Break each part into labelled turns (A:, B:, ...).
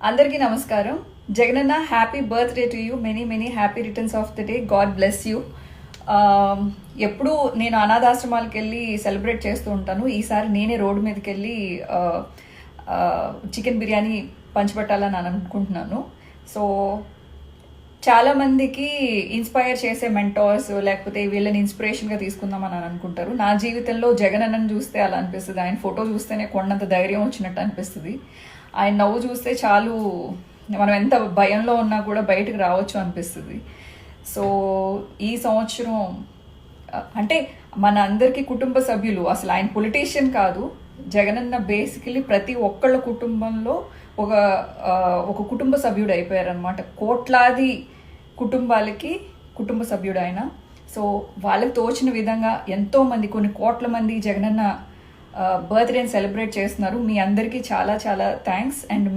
A: అందరికీ నమస్కారం. Jagananna happy birthday to you. Many happy returns of the day. God bless you. ఎప్పుడు నేను అనాథాశ్రమాలకు వెళ్ళి సెలబ్రేట్ చేస్తూ ఉంటాను. ఈసారి నేనే రోడ్డు మీదకి వెళ్ళి చికెన్ బిర్యానీ పంచిపెట్టాలని అనుకుంటున్నాను. సో చాలామందికి ఇన్స్పైర్ చేసే మెంటర్స్ లేకపోతే వీళ్ళని ఇన్స్పిరేషన్గా తీసుకుందామని అనుకుంటారు. నా జీవితంలో జగనన్నను చూస్తే అలా అనిపిస్తుంది. ఆయన ఫోటో చూస్తేనే కొండంత ధైర్యం వచ్చినట్టు అనిపిస్తుంది. ఆయన నవ్వు చూస్తే చాలు, మనం ఎంత భయంలో ఉన్నా కూడా బయటకు రావచ్చు అనిపిస్తుంది. సో ఈ సంవత్సరం అంటే మన అందరికీ కుటుంబ సభ్యులు, అసలు ఆయన పొలిటీషియన్ కాదు, జగనన్న బేసికలీ ప్రతి ఒక్కళ్ళ కుటుంబంలో ఒక కుటుంబ సభ్యుడు అయిపోయారనమాట. కోట్లాది కుటుంబాలకి కుటుంబ సభ్యుడు ఆయన. సో వాళ్ళకి తోచిన విధంగా ఎంతోమంది, కొన్ని కోట్ల మంది జగనన్న బర్త్డేని సెలబ్రేట్ చేస్తున్నారు. మీ అందరికీ చాలా చాలా థ్యాంక్స్. అండ్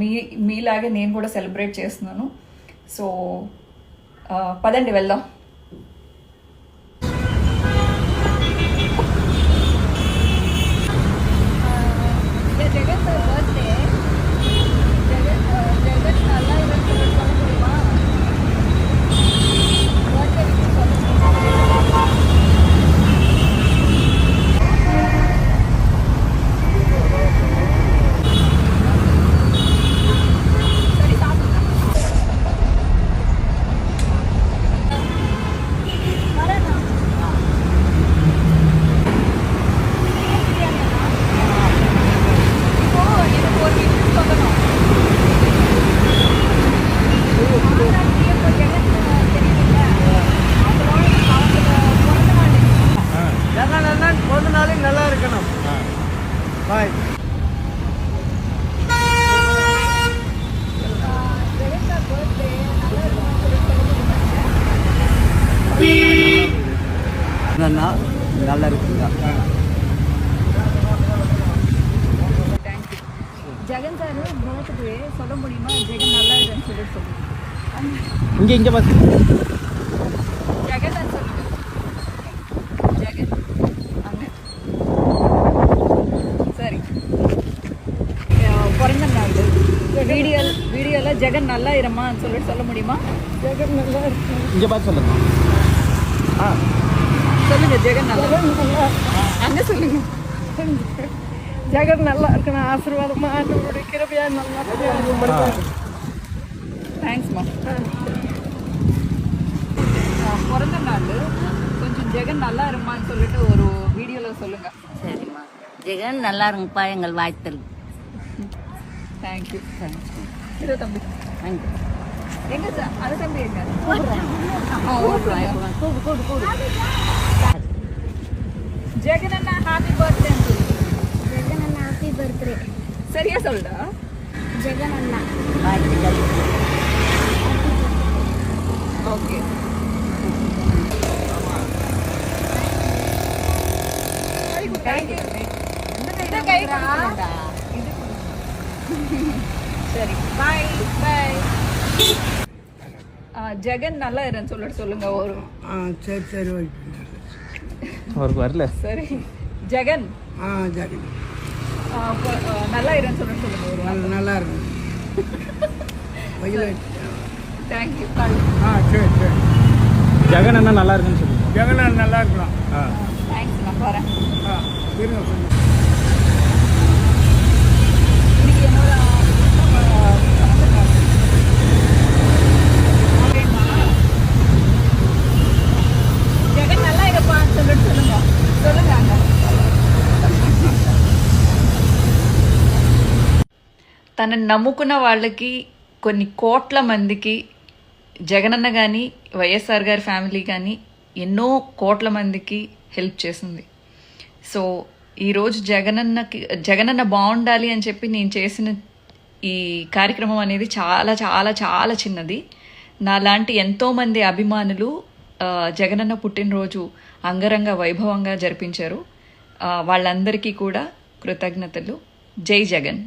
A: మీలాగే నేను కూడా సెలబ్రేట్ చేస్తున్నాను. సో పదండి వెళ్దాం. Jagan sir birthday.
B: நல்லா இருக்கணும். பாய். நல்லா இருக்குங்க. ஜெகன் சார் பர்த்டே சொல்ல முடியுமா? ஜெகன் நல்லா இருக்குன்னு சொல்லுங்க. இங்க பாத்து ஜெகன் சார் சொல்லுங்க. ஜெகன் சரி, பிறந்த நாள் வீடியோல ஜெகன் நல்லா இருமா சொல்ல முடியுமா? ஜெகன் நல்லா இருக்கு. இங்க பாத்து சொல்லுங்க. சொல்லுங்க. ஜெகன் நல்லா அங்க சொல்லுங்க. ஜெகன் நல்லா இருக்கணும். ஆசீர்வாதமா ஆண்டவருடைய கிருபையா நல்லா தேங்க்ஸ்மா. பிறந்த நாள் கொஞ்சம் ஜெகன் நல்லா இருமான்னு சொல்லிட்டு ஒரு வீடியோல சொல்லுங்க.
C: சரிம்மா. ஜெகன் நல்லா இருங்கப்பா, எங்கள் வாழ்த்தல்.
A: தேங்க்யூ. இதோ தம்பி எங்க சார்? அது தம்பி எங்க? ஜெகன் அண்ணா ஹாப்பி பர்த்டே.
D: ஜெகன் அண்ணா ஹாப்பி பர்த்டே.
A: சரியா சொல்லுடா.
D: ஜெகன் அண்ணா
C: வாழ்த்துக்கள்.
A: ஓகே. சரி, பாய் பாய். ஜெகன் நல்லா இருன்னு சொல்லுங்க. ஒரு
B: சரி சரி
E: ஒரு வரல.
A: சரி ஜெகன்
B: ஜெகன்
A: நல்லா இருன்னு சொல்லுங்க. ஒரு
B: நல்லா இருக்கும்.
A: தேங்க்யூ.
B: சரி சரி.
E: ஜெகன் அண்ணா நல்லா இருக்குன்னு சொல்லுங்க.
B: ஜெகன் அண்ணா நல்லா இருக்கலாம்.
A: தேங்க்ஸ். நான் போகிறேன்.
B: இருங்க கொஞ்சம்.
A: இன்னைக்கு என்னோட జగన్ நல்லா இருப்பான்னு சொல்லுங்க. తనని నమ్ముకున్న వాళ్ళకి, కొన్ని కోట్ల మందికి జగనన్న కానీ వైఎస్ఆర్ గారి ఫ్యామిలీ కానీ ఎన్నో కోట్ల మందికి హెల్ప్ చేసింది. సో ఈరోజు జగనన్న బాగుండాలి అని చెప్పి నేను చేసిన ఈ కార్యక్రమం అనేది చాలా చాలా చాలా చిన్నది. నాలాంటి ఎంతోమంది అభిమానులు జగనన్న పుట్టినరోజు అంగరంగ వైభవంగా జరిపించారు. వాళ్ళందరికీ కూడా కృతజ్ఞతలు. జై జగన్.